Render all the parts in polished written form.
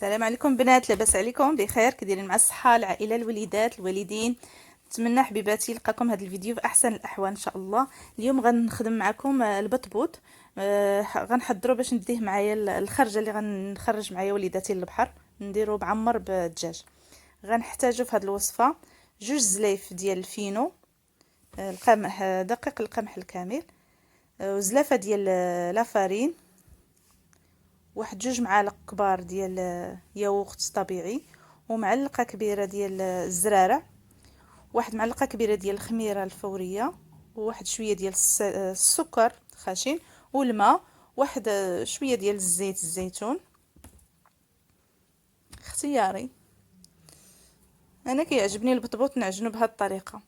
السلام عليكم بنات، لاباس عليكم؟ بخير؟ كديرين مع الصحه العائله الوليدات الوالدين؟ نتمنى حبيباتي يلقاكم هذا الفيديو في احسن الاحوال ان شاء الله. اليوم غنخدم معكم البطبوط. غنحضروا باش نديه معايا الخرجه اللي غنخرج معايا وليداتي للبحر، نديرو بعمر بالدجاج. غنحتاجو في هذه الوصفه جوج زلايف ديال الفينو، القمح دقيق القمح الكامل، وزلافه ديال لافارين، واحد جوج معالق كبار ديال ياغورت طبيعي، ومعلقه كبيره ديال الزرارع، واحد معلقه كبيره ديال الخميره الفوريه، وواحد شويه ديال السكر خاشن، والماء، واحد شويه ديال الزيت الزيتون اختياري. انا كيعجبني البطبوط نعجنو بهذه الطريقه.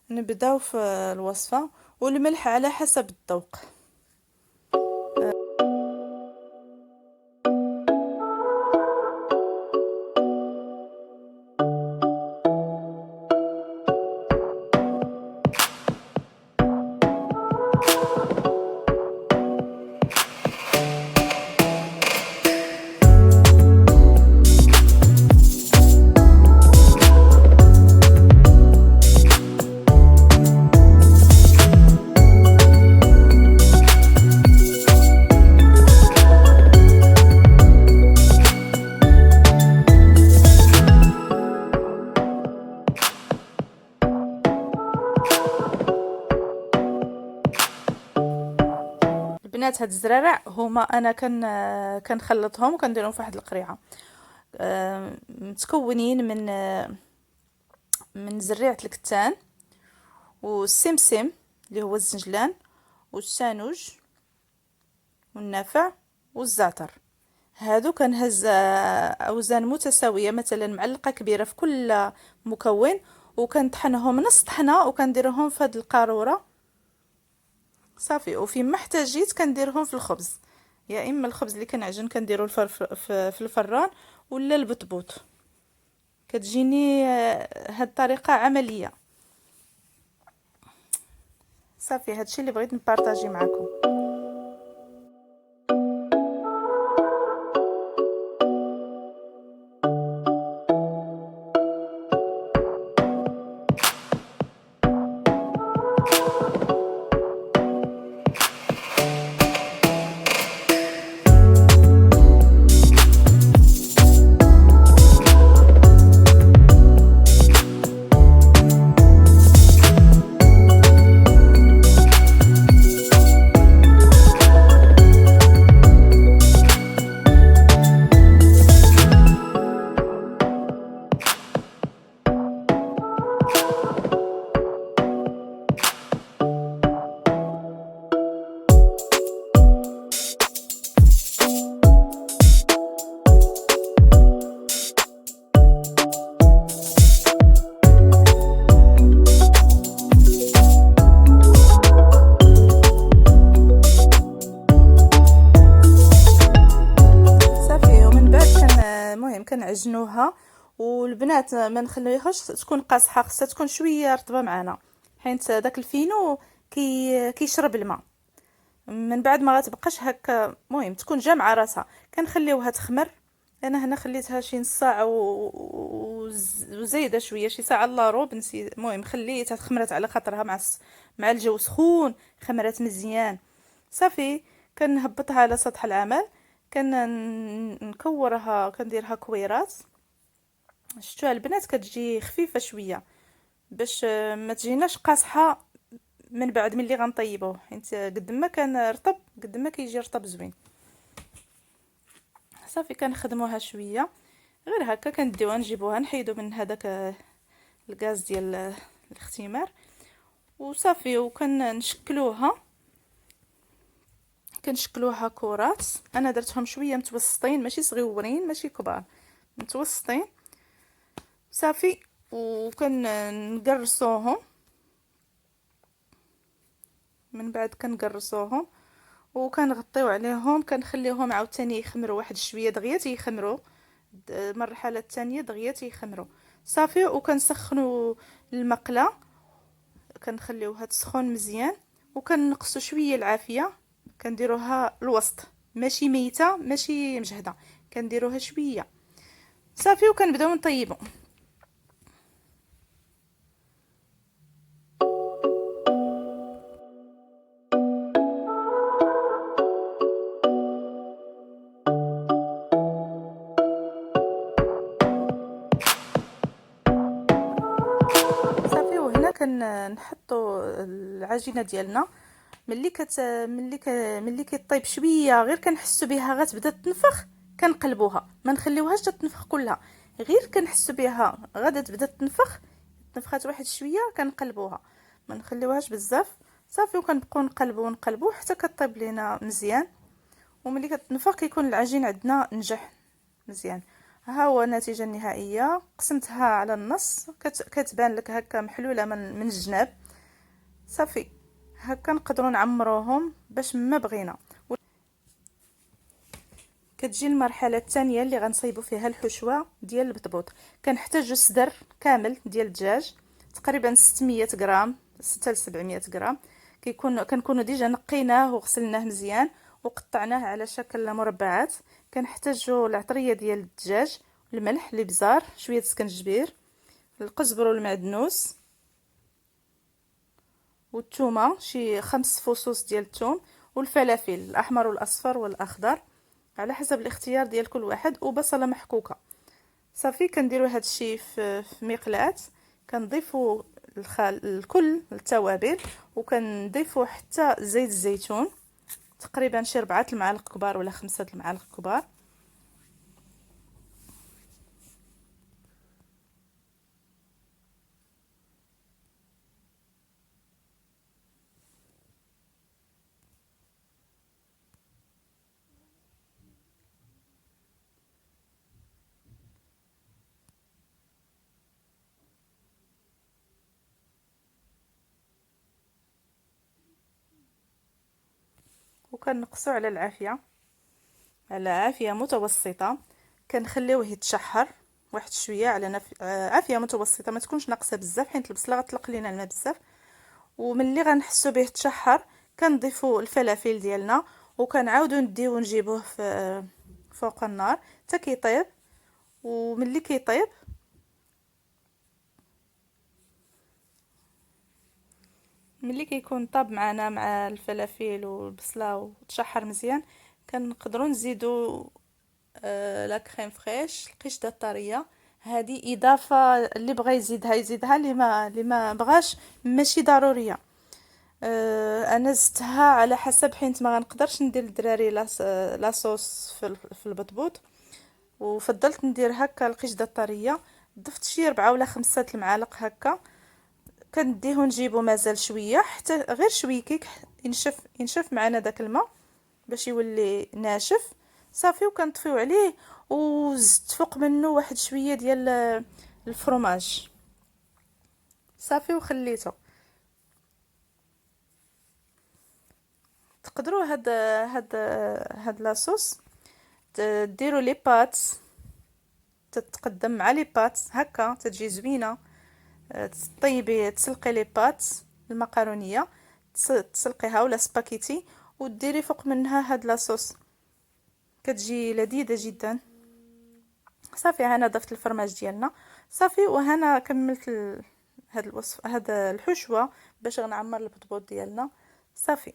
نبداو في الوصفه، والملح على حسب الذوق. البنات هاد الزرارع هما انا كنخلطهم وكنديرهم في واحد القريعه، متكونين من زريعه الكتان والسمسم اللي هو الزنجلان والسانوج والنافع والزعتر. هادو كنهز اوزان متساويه، مثلا معلقه كبيره في كل مكون، وكنطحنهم نص طحنه وكنديرهم في هاد القاروره صافي. وفي ما احتاجيت كنديرهم في الخبز، يا اما الخبز اللي كنعجن كنديرو في الفران، ولا البطبوط. كتجيني هاد الطريقه عمليه صافي. هادشي اللي بغيت نبارطاجي معكم. كنعجنوها، والبنات ما نخليوهاش تكون قاصحه، خصها تكون شويه رطبه معنا، حيت داك الفينو كيشرب الماء. من بعد ما غتبقاش هكا، المهم تكون جامعه راسها. كنخليوها تخمر. انا هنا خليتها شي نص ساعه وزايده شويه، شي ساعه الا ربع نسيت. المهم خليتها تخمرت على خاطرها مع الجو سخون، خمرت مزيان صافي. كنهبطها على سطح العمل، نكورها، كنديرها كويرات. شفتوها البنات كتجي خفيفه شويه باش ما تجيناش قاصحه من بعد ملي غنطيبوه، حيت قد ما كان رطب قد ما كيجي رطب زوين صافي. كنخدموها شويه غير هكا، كنديوها نجيبوها نحيدو من هذاك الغاز ديال الاختمار وصافي. وكنشكلوها كرات. انا درتهم شويه متوسطين، ماشي صغيورين ماشي كبار، متوسطين صافي. وكنقرصوهم من بعد كنقرصوهم وكنغطيو عليهم، كنخليوهم عاوتاني يخمروا واحد شويه دغيا تيخمروا. المرحله الثانيه دغيا تيخمروا صافي. وكنسخنوا المقله، كنخليوها تسخن مزيان، وكنقصوا شويه العافيه، كنديروها الوسط، ماشي ميته ماشي مجهده، كنديروها شويه صافي وكنبداو نطيبو. صافي وهنا كنحطوا العجينه ديالنا. ملي كيطيب شويه غير كنحسوا بها غتبدا تنفخ، كنقلبوها، ما نخليوهاش تنفخ كلها، غير كنحسوا بها غادا تبدا تنفخ، تنفخات واحد شويه كنقلبوها، ما نخليوهاش بزاف. صافي وكنبقاو نقلبو حتى كطيب لينا مزيان. وملي كتنفخ كيكون العجين عندنا نجح مزيان. ها هو النتيجه النهائيه. قسمتها على النص، كتبان لك هكا محلوله من الجناب. صافي هكا نقدروا نعمروهم باش ما بغينا. كتجي المرحله الثانيه اللي غنصايبوا فيها الحشوه ديال البطبوط. كنحتاجوا صدر كامل ديال الدجاج تقريبا 600 غرام 6 ل 700 غرام. كنكونوا ديجا نقيناه وغسلناه مزيان وقطعناه على شكل مربعات. كنحتاجوا العطريه ديال الدجاج، الملح، الابزار، شويه سكنجبير، القزبر والمعدنوس والثومه، شي 5 فصوص ديال الثوم، والفلافل الاحمر والاصفر والاخضر على حسب الاختيار ديال كل واحد، وبصله محكوكه. صافي كنديروا هذا الشيء في مقلاة. كنضيفوا الكل التوابل، وكنضيفوا حتى زيت الزيتون تقريبا شي 4 المعالق كبار ولا 5 المعالق كبار. وكنقصوا على العافيه، على عافيه متوسطه. كنخليوه يتشحر واحد شويه على عافيه متوسطه، ما تكونش ناقصه بزاف حيت البصله غتطلق لينا الماء بزاف. وملي غنحسوا به تشحر كنضيفوا الفلافل ديالنا، وكنعاودوا نديو نجيبوه في فوق النار حتى كيطيب. وملي كيطيب ملي كيكون طاب معنا مع الفلافل والبصله وتشحر مزيان، كنقدروا نزيدوا لا كريم فريش، القشده الطريه. هذه اضافه اللي بغى يزيدها اللي ما بغاش ماشي ضروريه. انا زدتها على حسب، حيت ما غنقدرش ندير للدراري لاصوص في البطبوط، وفضلت ندير هكا القشده الطريه. ضفت شي 4 ولا 5 المعالق هكا. كنديه نجيبو مازال شويه حتى غير شويكيك ينشف معنا داك الماء باش يولي ناشف. صافي وكنطفيو عليه، وزدت فوق منه واحد شويه ديال الفرماج. صافي وخليته. تقدروا هاد لاصوص ديروا لي بات، تتقدم مع لي بات هكا تجي زوينه. تطيبي تسلقي لي بات المقارونيه، تسلقيها ولا سباكيتي، وديري فوق منها هاد لاصوص، كتجي لذيذه جدا. صافي هنا ضفت الفرماج ديالنا. صافي وهنا كملت هاد الوصف، هاد الحشوه باش غنعمر البطبوط ديالنا. صافي.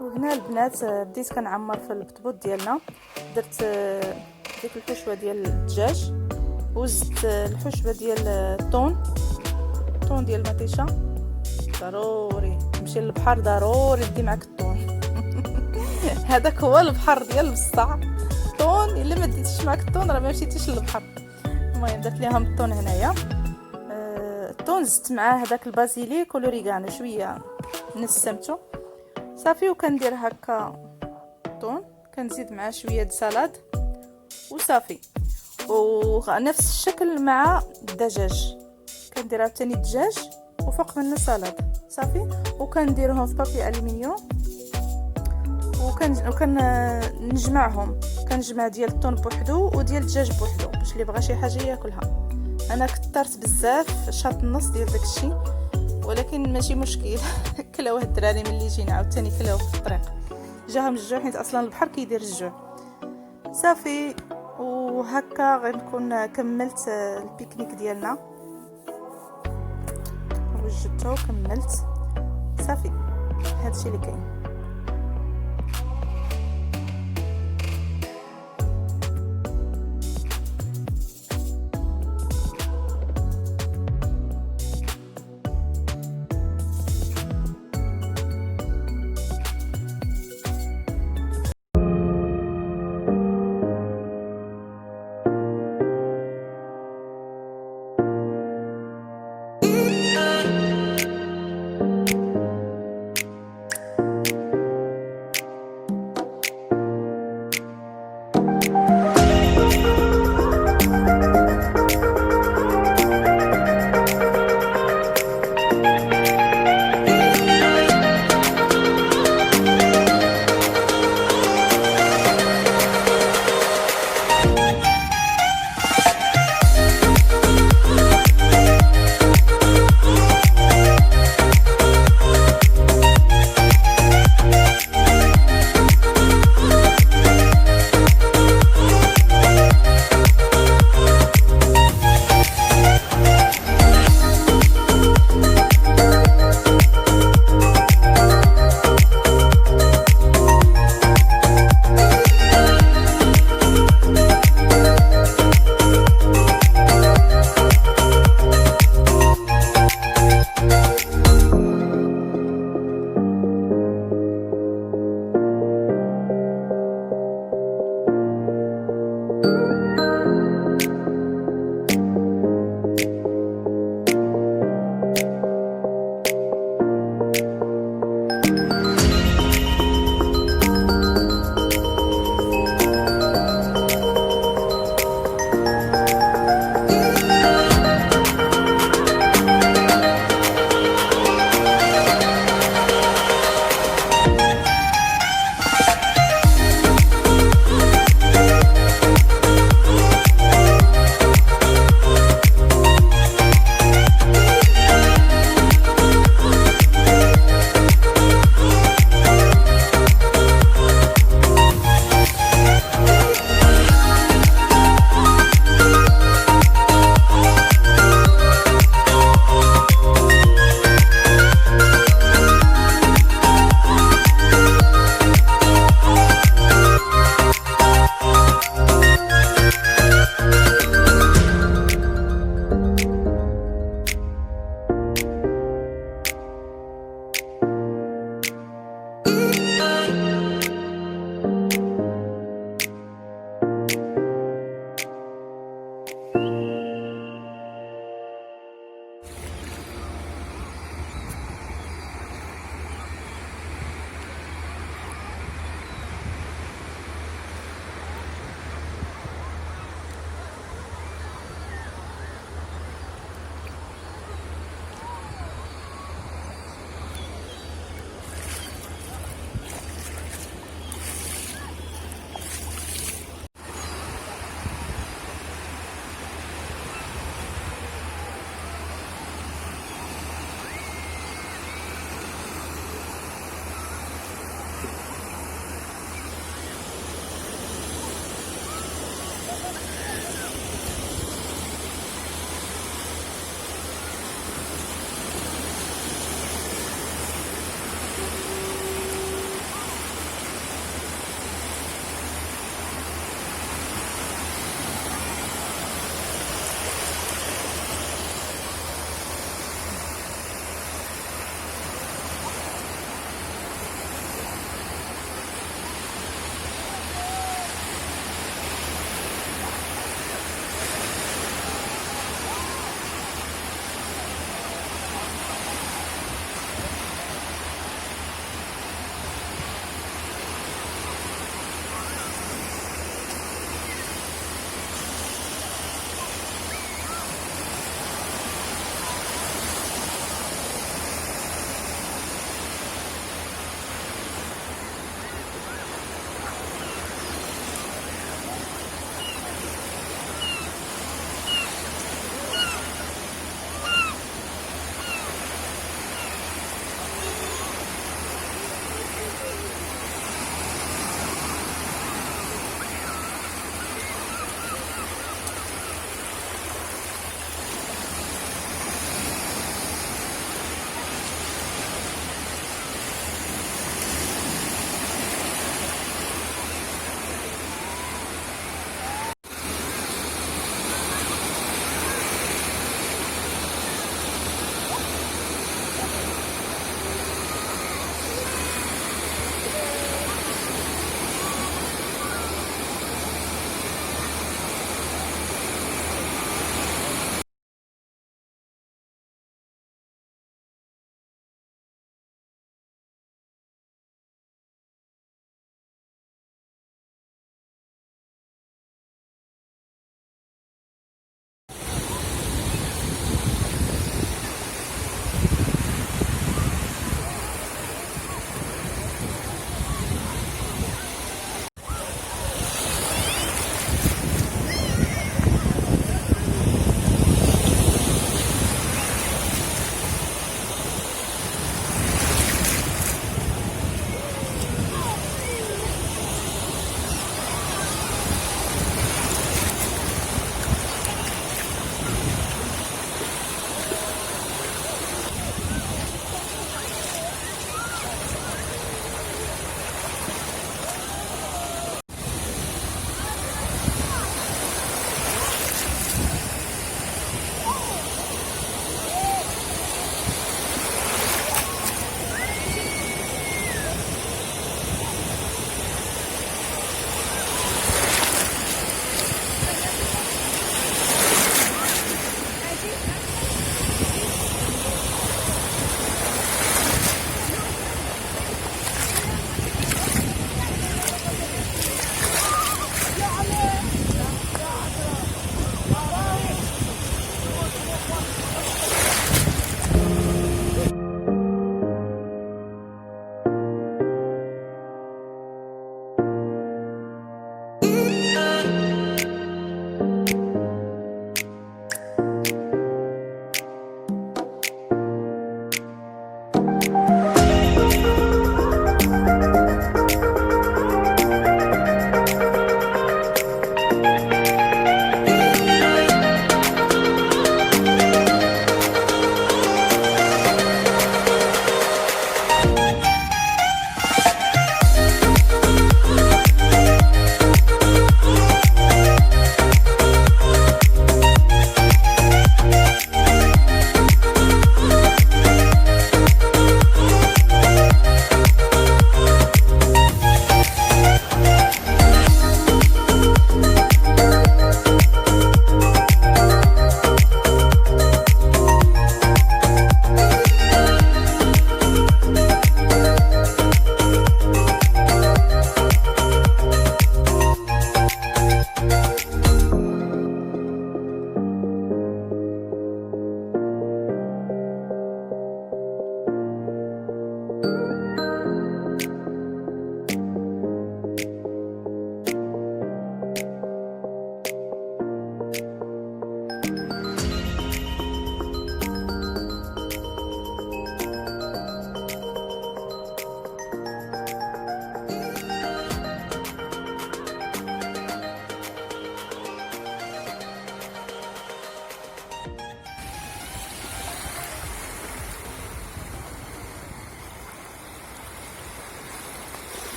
وهنا البنات بديت كنعمر في البطبوط ديالنا. درت ديك الحشوه ديال الدجاج، وزدت الحشوه ديال الطون ديال المطيشه. ضروري تمشي للبحر، ضروري دي معك الطون. هذاك هو البحر ديال البصع، الطون. الا ما ديتيش معك الطون راه ما مشيتيش للبحر. المهم درت ليهم الطون هنايا. الطون زدت معاه هذاك البازيليك والاوريغانو شويه نسمته. صافي وكندير هكا الطون، كنزيد معاه شويه د سلطه وصافي. ونفس الشكل مع الدجاج، كندير عاوتاني الدجاج وفوق منه سلطه صافي، وكنديرهم في بابي الومنيوم نجمعهم، كنجمع ديال الطون بوحدو وديال الدجاج بوحدو باش اللي بغى شي حاجه ياكلها. انا كثرت بزاف شاط النص ديال داكشي، ولكن ماشي مشكل. كلاوه الدراري ملي جينا عاوتاني كلاوه في الطريق، جاهم الجوع حيت اصلا البحر كيدير الجوع صافي. وهكا غنكون كملت البيكنيك ديالنا، وجدته وكملت صافي. هادشي اللي كاين.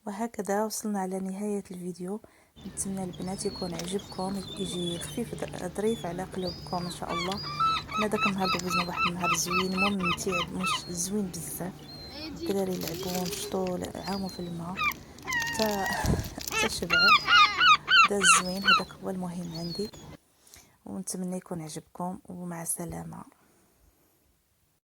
وهكذا وصلنا على نهاية الفيديو. نتمنى البنات يكون عجبكم، يجي خفيف ظريف على قلوبكم ان شاء الله. حنا داك النهار دوزنا واحد النهار زوين ممتع، مش زوين بزاف. الدراري لعبوا ونشطوا عاموا في الماء حتى شبعوا. دا زوين، هذاك هو المهم عندي، ونتمنى يكون عجبكم، ومع السلامه.